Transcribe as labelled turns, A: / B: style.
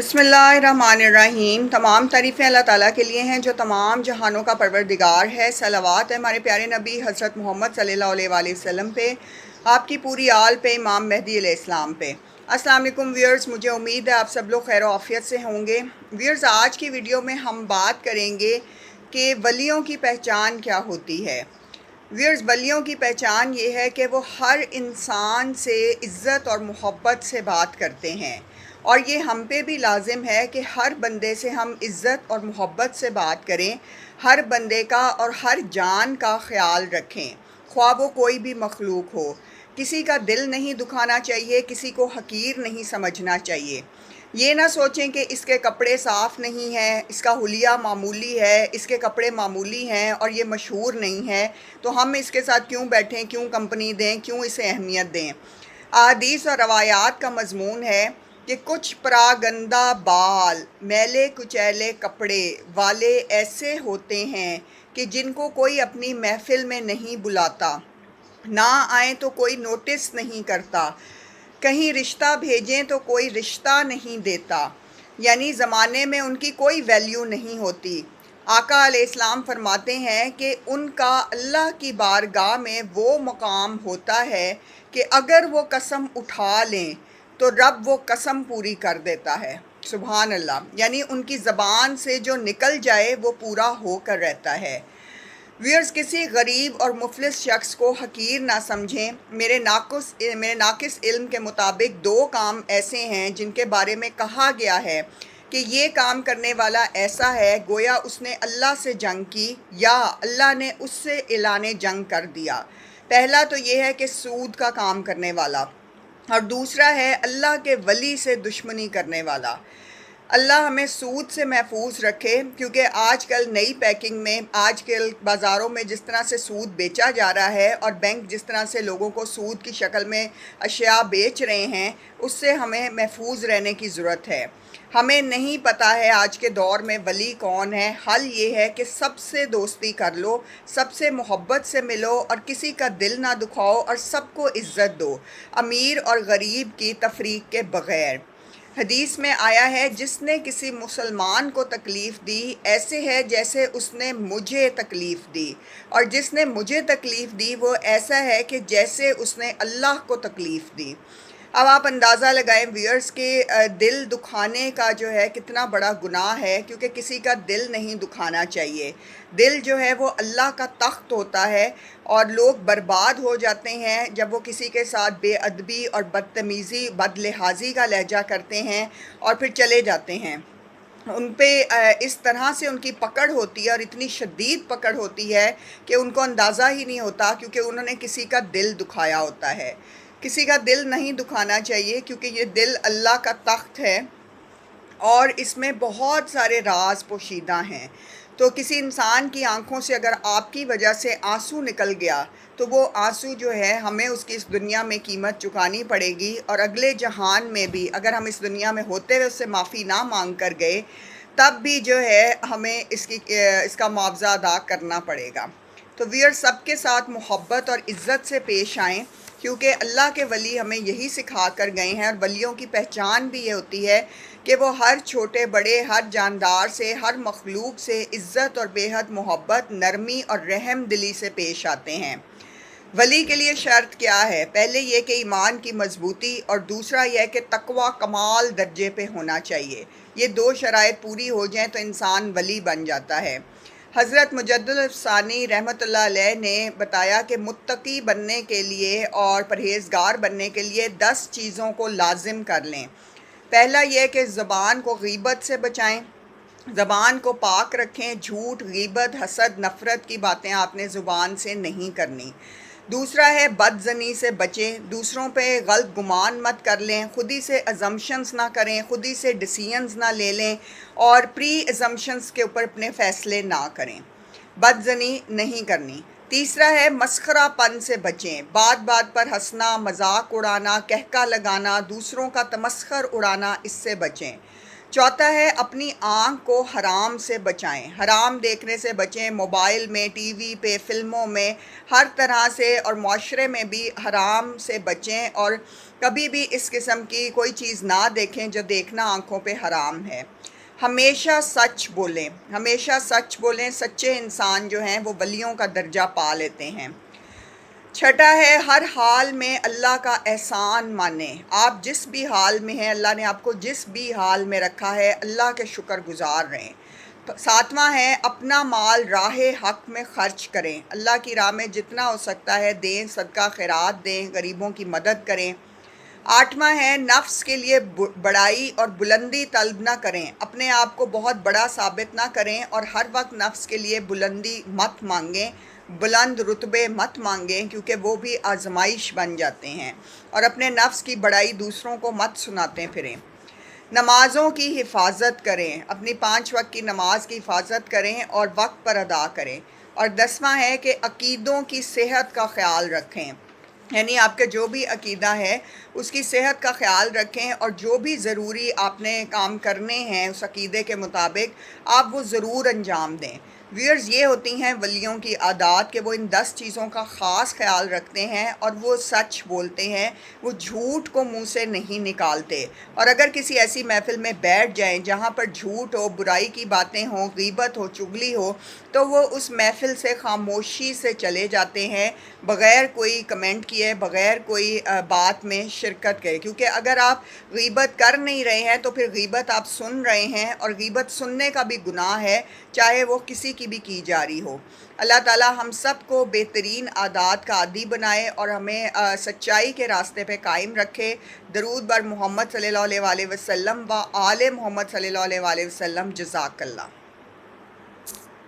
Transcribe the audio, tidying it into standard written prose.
A: बिस्मिल्लाहिर्रहमानिर्रहीम। तमाम तारीफ़ें अल्लाह ताला के लिए हैं जो तमाम जहानों का परवरदिगार है। सलावत है हमारे प्यारे नबी हज़रत मोहम्मद सल्लल्लाहु अलैहि वसल्लम पे, आपकी पूरी आल पे, इमाम मेहदी अलैहिस्सलाम पे। अस्सलाम वालेकुम व्यूअर्स, मुझे उम्मीद है आप सब लोग खैर आफियत से होंगे। व्यूअर्स, आज की वीडियो में हम बात करेंगे कि वलियों की पहचान क्या होती है। व्यूअर्स, वलियों की पहचान ये है कि वो हर इंसान से इज़्ज़त और मोहब्बत से बात करते हैं, और ये हम पे भी लाजिम है कि हर बंदे से हम इज़्ज़त और मोहब्बत से बात करें, हर बंदे का और हर जान का ख्याल रखें, ख्वाह वो कोई भी मखलूक हो। किसी का दिल नहीं दुखाना चाहिए, किसी को हकीर नहीं समझना चाहिए। ये ना सोचें कि इसके कपड़े साफ़ नहीं हैं, इसका हुलिया मामूली है, इसके कपड़े मामूली हैं और ये मशहूर नहीं है, तो हम इसके साथ क्यों बैठें, क्यों कंपनी दें, क्यों इसे अहमियत दें। अहादीस और रवायात का मज़मून है कि कुछ परागंदा बाल, मैले कुचैले कपड़े वाले ऐसे होते हैं कि जिनको कोई अपनी महफ़िल में नहीं बुलाता, ना आए तो कोई नोटिस नहीं करता, कहीं रिश्ता भेजें तो कोई रिश्ता नहीं देता, यानी ज़माने में उनकी कोई वैल्यू नहीं होती। आका अलैहिस्सलाम फरमाते हैं कि उनका अल्लाह की बारगाह में वो मकाम होता है कि अगर वो कसम उठा लें तो रब वो कसम पूरी कर देता है। सुभान अल्लाह, यानी उनकी ज़बान से जो निकल जाए वो पूरा होकर रहता है। व्यूअर्स, किसी गरीब और मुफलिस शख्स को हकीर ना समझें। मेरे नाकिस इल्म के मुताबिक दो काम ऐसे हैं जिनके बारे में कहा गया है कि ये काम करने वाला ऐसा है गोया उसने अल्लाह से जंग की या अल्लाह ने उससे ऐलान जंग कर दिया। पहला तो ये है कि सूद का काम करने वाला, और दूसरा है अल्लाह के वली से दुश्मनी करने वाला। अल्लाह हमें सूद से महफूज रखे, क्योंकि आजकल नई पैकिंग में, आजकल बाज़ारों में जिस तरह से सूद बेचा जा रहा है और बैंक जिस तरह से लोगों को सूद की शक्ल में अशिया बेच रहे हैं, उससे हमें महफूज रहने की ज़रूरत है। हमें नहीं पता है आज के दौर में वली कौन है। हल ये है कि सबसे दोस्ती कर लो, सबसे मोहब्बत से मिलो और किसी का दिल ना दुखाओ और सबको इज़्ज़त दो, अमीर और गरीब की तफरीक के बग़ैर। हदीस में आया है, जिसने किसी मुसलमान को तकलीफ़ दी ऐसे है जैसे उसने मुझे तकलीफ़ दी, और जिसने मुझे तकलीफ़ दी वो ऐसा है कि जैसे उसने अल्लाह को तकलीफ़ दी। अब आप अंदाज़ा लगाएं व्यूअर्स के दिल दुखाने का जो है कितना बड़ा गुनाह है, क्योंकि किसी का दिल नहीं दुखाना चाहिए। दिल जो है वो अल्लाह का तख्त होता है, और लोग बर्बाद हो जाते हैं जब वो किसी के साथ बेअदबी और बदतमीज़ी, बदलिहाजी का लहजा करते हैं और फिर चले जाते हैं। उन पे इस तरह से उनकी पकड़ होती है और इतनी शदीद पकड़ होती है कि उनको अंदाज़ा ही नहीं होता, क्योंकि उन्होंने किसी का दिल दुखाया होता है। किसी का दिल नहीं दुखाना चाहिए, क्योंकि ये दिल अल्लाह का तख्त है और इसमें बहुत सारे राज पोशीदा हैं। तो किसी इंसान की आंखों से अगर आपकी वजह से आंसू निकल गया तो वो आंसू जो है हमें उसकी इस दुनिया में कीमत चुकानी पड़ेगी, और अगले जहान में भी अगर हम इस दुनिया में होते हुए उससे माफ़ी ना मांग कर गए तब भी जो है हमें इसका मुआवजा अदा करना पड़ेगा। तो व्यूअर्स, सबके साथ मोहब्बत और इज़्ज़त से पेश आएँ, क्योंकि अल्लाह के वली हमें यही सिखा कर गए हैं। और वलियों की पहचान भी ये होती है कि वो हर छोटे बड़े, हर जानदार से, हर मखलूक से इज़्ज़त और बेहद मोहब्बत, नरमी और रहम दिली से पेश आते हैं। वली के लिए शर्त क्या है? पहले ये कि ईमान की मजबूती, और दूसरा यह कि तकवा कमाल दर्जे पे होना चाहिए। ये दो शराइत पूरी हो जाएं तो इंसान वली बन जाता है। हज़रत मुजद्दिद अफ़सानी रहमतुल्लाह अलैह ने बताया कि मुत्तकी बनने के लिए और परहेज़गार बनने के लिए 10 चीज़ों को लाजिम कर लें। पहला यह कि ज़बान को गीबत से बचाएं, ज़बान को पाक रखें। झूठ, गीबत, हसद, नफ़रत की बातें आपने ज़ुबान से नहीं करनी। दूसरा है बदज़नी से बचें, दूसरों पे गलत गुमान मत कर लें, खुदी से अज़म्पशंस ना करें, खुदी से डिसीजंस ना ले लें और प्री अज़म्पशंस के ऊपर अपने फ़ैसले ना करें। बदज़नी नहीं करनी। तीसरा है मस्खरापन से बचें, बात बात पर हंसना, मजाक उड़ाना, कहका लगाना, दूसरों का तमस्खर उड़ाना, इससे बचें। चौथा है अपनी आँख को हराम से बचाएं, हराम देखने से बचें। मोबाइल में, टीवी पे, फ़िल्मों में, हर तरह से और माशरे में भी हराम से बचें और कभी भी इस किस्म की कोई चीज़ ना देखें जो देखना आँखों पे हराम है। हमेशा सच बोलें, हमेशा सच बोलें। सच्चे इंसान जो हैं वो वलियों का दर्जा पा लेते हैं। छठा है हर हाल में अल्लाह का एहसान मानें। आप जिस भी हाल में हैं, अल्लाह ने आपको जिस भी हाल में रखा है, अल्लाह के शुक्रगुजार रहें। तो सातवां है अपना माल राहे हक में खर्च करें, अल्लाह की राह में जितना हो सकता है दें, सदका खैरात दें, गरीबों की मदद करें। आठवां है नफ्स के लिए बड़ाई और बुलंदी तलब ना करें, अपने आप को बहुत बड़ा साबित ना करें और हर वक्त नफ्स के लिए बुलंदी मत मांगें, बुलंद रुतबे मत मांगें, क्योंकि वो भी आजमाइश बन जाते हैं। और अपने नफ्स की बड़ाई दूसरों को मत सुनाते फिरें। नमाज़ों की हिफाजत करें, अपनी 5 वक्त की नमाज की हिफाजत करें और वक्त पर अदा करें। और 10वां है कि अकीदों की सेहत का ख्याल रखें, यानी आपका जो भी अकीदा है उसकी सेहत का ख्याल रखें और जो भी ज़रूरी आपने काम करने हैं उस अकीदे के मुताबिक आप वो ज़रूर अंजाम दें। व्यूअर्स, ये होती हैं वलियों की आदत कि वो इन 10 चीज़ों का ख़ास ख्याल रखते हैं और वो सच बोलते हैं, वो झूठ को मुंह से नहीं निकालते। और अगर किसी ऐसी महफ़िल में बैठ जाएं जहाँ पर झूठ हो, बुराई की बातें हों, गीबत हो, चुगली हो, तो वो उस महफ़िल से खामोशी से चले जाते हैं, बग़ैर कोई कमेंट किए, बग़ैर कोई बात में शिरकत करे। क्योंकि अगर आप गीबत कर नहीं रहे हैं तो फिर गीबत आप सुन रहे हैं और गीबत सुनने का भी गुनाह है, चाहे वो किसी की भी की जा रही हो। अल्लाह ताला हम सब को बेहतरीन आदात का आदी बनाए और हमें सच्चाई के रास्ते पे कायम रखे। दरूद बर मोहम्मद सल्लल्लाहु अलैहि वसल्लम व आले मोहम्मद सल्लल्लाहु अलैहि वसल्लम। जज़ाकल्लाह।